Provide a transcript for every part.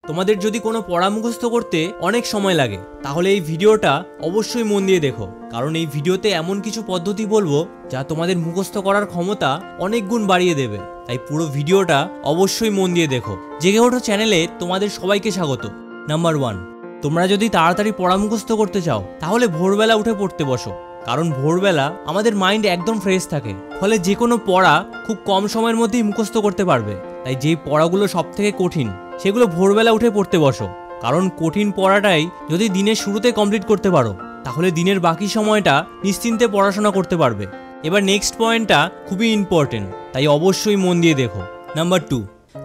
তোমাদের যদি কোনো পড়া মুখস্থ করতে অনেক সময় লাগে তাহলে এই ভিডিওটা অবশ্যই মন দিয়ে দেখো, কারণ এই ভিডিওতে এমন কিছু পদ্ধতি বলবো যা তোমাদের মুখস্থ করার ক্ষমতা অনেক গুণ বাড়িয়ে দেবে। তাই পুরো ভিডিওটা অবশ্যই মন দিয়ে দেখো। জেগে ওঠো চ্যানেলে তোমাদের সবাইকে স্বাগত। নাম্বার 1, তোমরা যদি তাড়াতাড়ি পড়া মুখস্থ করতে চাও তাহলে ভোরবেলা উঠে পড়তে বসো, কারণ ভোরবেলা আমাদের মাইন্ড একদম ফ্রেশ থাকে, ফলে যে কোনো পড়া খুব কম সময়ের মধ্যেই মুখস্থ করতে পারবে। তাই যেই পড়াগুলো সব থেকে কঠিন সেগুলো ভোরবেলা উঠে পড়তে বসো, কারণ কঠিন পড়াটাই যদি দিনের শুরুতে কমপ্লিট করতে পারো তাহলে দিনের বাকি সময়টা নিশ্চিন্তে পড়াশোনা করতে পারবে। এবার নেক্সট পয়েন্টটা খুবই ইম্পর্টেন্ট, তাই অবশ্যই মন দিয়ে দেখো। নাম্বার 2,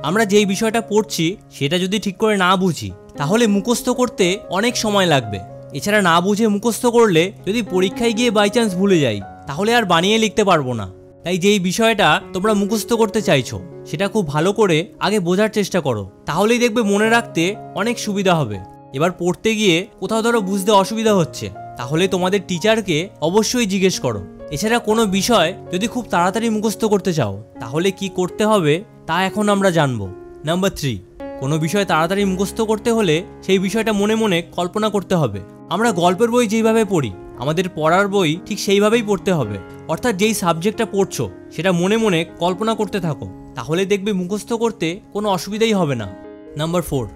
আমরা যেই বিষয়টা পড়ছি সেটা যদি ঠিক করে না বুঝি তাহলে মুখস্থ করতে অনেক সময় লাগবে। এছাড়া না বুঝে মুখস্থ করলে যদি পরীক্ষায় গিয়ে বাই চান্স ভুলে যাই তাহলে আর বানিয়ে লিখতে পারবো না। তাই যেই বিষয়টা তোমরা মুখস্থ করতে চাইছো সেটা খুব ভালো করে আগে বোঝার চেষ্টা করো, তাহলেই দেখবে মনে রাখতে অনেক সুবিধা হবে। এবার পড়তে গিয়ে কোথাও ধরো বুঝতে অসুবিধা হচ্ছে তাহলে তোমাদের টিচারকে অবশ্যই জিজ্ঞেস করো। এছাড়া কোনো বিষয় যদি খুব তাড়াতাড়ি মুখস্থ করতে চাও তাহলে কি করতে হবে তা এখন আমরা জানবো। নাম্বার 3, কোনো বিষয় তাড়াতাড়ি মুখস্থ করতে হলে সেই বিষয়টা মনে মনে কল্পনা করতে হবে। আমরা গল্পের বই যেইভাবে পড়ি আমাদের পড়ার বই ঠিক সেইভাবেই পড়তে হবে, অর্থাৎ যেই সাবজেক্টটা পড়ছো সেটা মনে মনে কল্পনা করতে থাকো, তাহলে দেখবে মুখস্থ করতে কোনো অসুবিধাই হবে না। নাম্বার 4,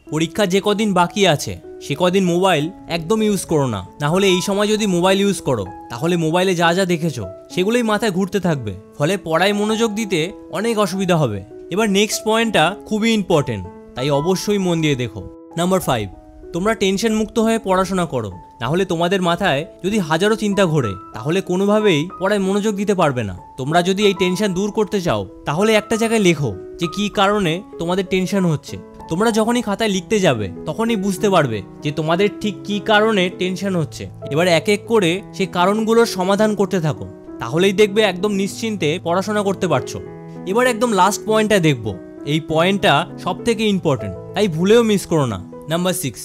পরীক্ষা যে কদিন বাকি আছে সে কদিন মোবাইল একদম ইউজ করো না, না হলে এই সময় যদি মোবাইল ইউজ করো তাহলে মোবাইলে যা যা দেখেছো সেগুলোই মাথায় ঘুরতে থাকবে, ফলে পড়ায় মনোযোগ দিতে অনেক অসুবিধা হবে। এবার নেক্সট পয়েন্টটা খুবই ইম্পর্টেন্ট, তাই অবশ্যই মন দিয়ে দেখো। নাম্বার 5, তোমরা টেনশন মুক্ত হয়ে পড়াশোনা করো, না হলে তোমাদের মাথায় যদি হাজারো চিন্তা ঘোরে তাহলে কোনোভাবেই পড়ায় মনোযোগ দিতে পারবে না। তোমরা যদি এই টেনশন দূর করতে চাও তাহলে একটা জায়গায় লেখো যে কী কারণে তোমাদের টেনশন হচ্ছে। তোমরা যখনই খাতায় লিখতে যাবে তখনই বুঝতে পারবে যে তোমাদের ঠিক কী কারণে টেনশন হচ্ছে। এবার এক এক করে সেই কারণগুলোর সমাধান করতে থাকো, তাহলেই দেখবে একদম নিশ্চিন্তে পড়াশোনা করতে পারছো। এবার একদম লাস্ট পয়েন্টটা দেখবো, এই পয়েন্টটা সব থেকে ইম্পর্টেন্ট, তাই ভুলেও মিস করো না। নাম্বার 6,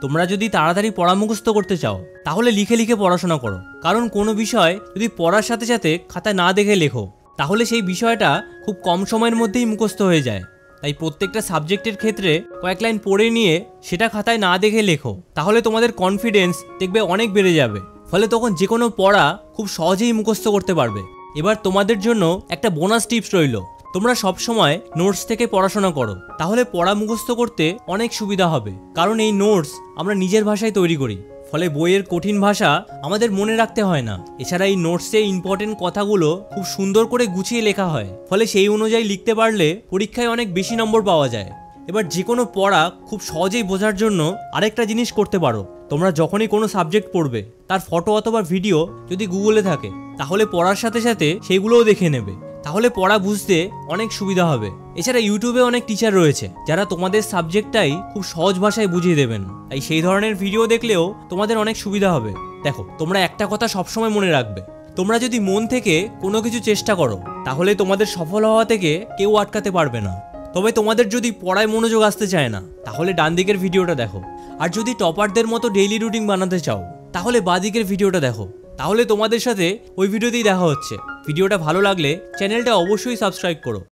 তোমরা যদি তাড়াতাড়ি পড়া মুখস্থ করতে চাও তাহলে লিখে লিখে পড়াশোনা করো, কারণ কোনো বিষয় যদি পড়ার সাথে সাথে খাতায় না দেখে লেখো তাহলে সেই বিষয়টা খুব কম সময়ের মধ্যেই মুখস্থ হয়ে যায়। তাই প্রত্যেকটা সাবজেক্টের ক্ষেত্রে কয়েক লাইন পড়ে নিয়ে সেটা খাতায় না দেখে লেখো, তাহলে তোমাদের কনফিডেন্স দেখবে অনেক বেড়ে যাবে, ফলে তখন যে কোনো পড়া খুব সহজেই মুখস্থ করতে পারবে। এবার তোমাদের জন্য একটা বোনাস টিপস রইল, তোমরা সবসময় নোটস থেকে পড়াশোনা করো, তাহলে পড়া মুখস্থ করতে অনেক সুবিধা হবে, কারণ এই নোটস আমরা নিজের ভাষায় তৈরি করি, ফলে বইয়ের কঠিন ভাষা আমাদের মনে রাখতে হয় না। এছাড়া এই নোটসে ইম্পর্টেন্ট কথাগুলো খুব সুন্দর করে গুছিয়ে লেখা হয়, ফলে সেই অনুযায়ী লিখতে পারলে পরীক্ষায় অনেক বেশি নম্বর পাওয়া যায়। এবার যে কোনো পড়া খুব সহজেই বোঝার জন্য আরেকটা জিনিস করতে পারো, তোমরা যখনই কোনো সাবজেক্ট পড়বে তার ফটো অথবা ভিডিও যদি গুগলে থাকে তাহলে পড়ার সাথে সাথে সেইগুলোও দেখে নেবে, তাহলে পড়া বুঝতে অনেক সুবিধা হবে। এছাড়া ইউটিউবে অনেক টিচার রয়েছে যারা তোমাদের সাবজেক্টটাই খুব সহজ ভাষায় বুঝিয়ে দেবেন, তাই সেই ধরনের ভিডিও দেখলেও তোমাদের অনেক সুবিধা হবে। দেখো, তোমরা একটা কথা সবসময় মনে রাখবে, তোমরা যদি মন থেকে কোনো কিছু চেষ্টা করো তাহলে তোমাদের সফল হওয়া থেকে কেউ আটকাতে পারবে না। তবে তোমাদের যদি পড়ায় মনোযোগ আসতে চায় না তাহলে ডান দিকের ভিডিওটা দেখো, আর যদি টপারদের মতো ডেইলি রুটিন বানাতে চাও তাহলে বাঁ দিকের ভিডিওটা দেখো, তাহলে তোমাদের সাথে ওই ভিডিওতেই দেখা হচ্ছে। ভিডিওটা ভালো লাগলে চ্যানেলটা অবশ্যই সাবস্ক্রাইব করো।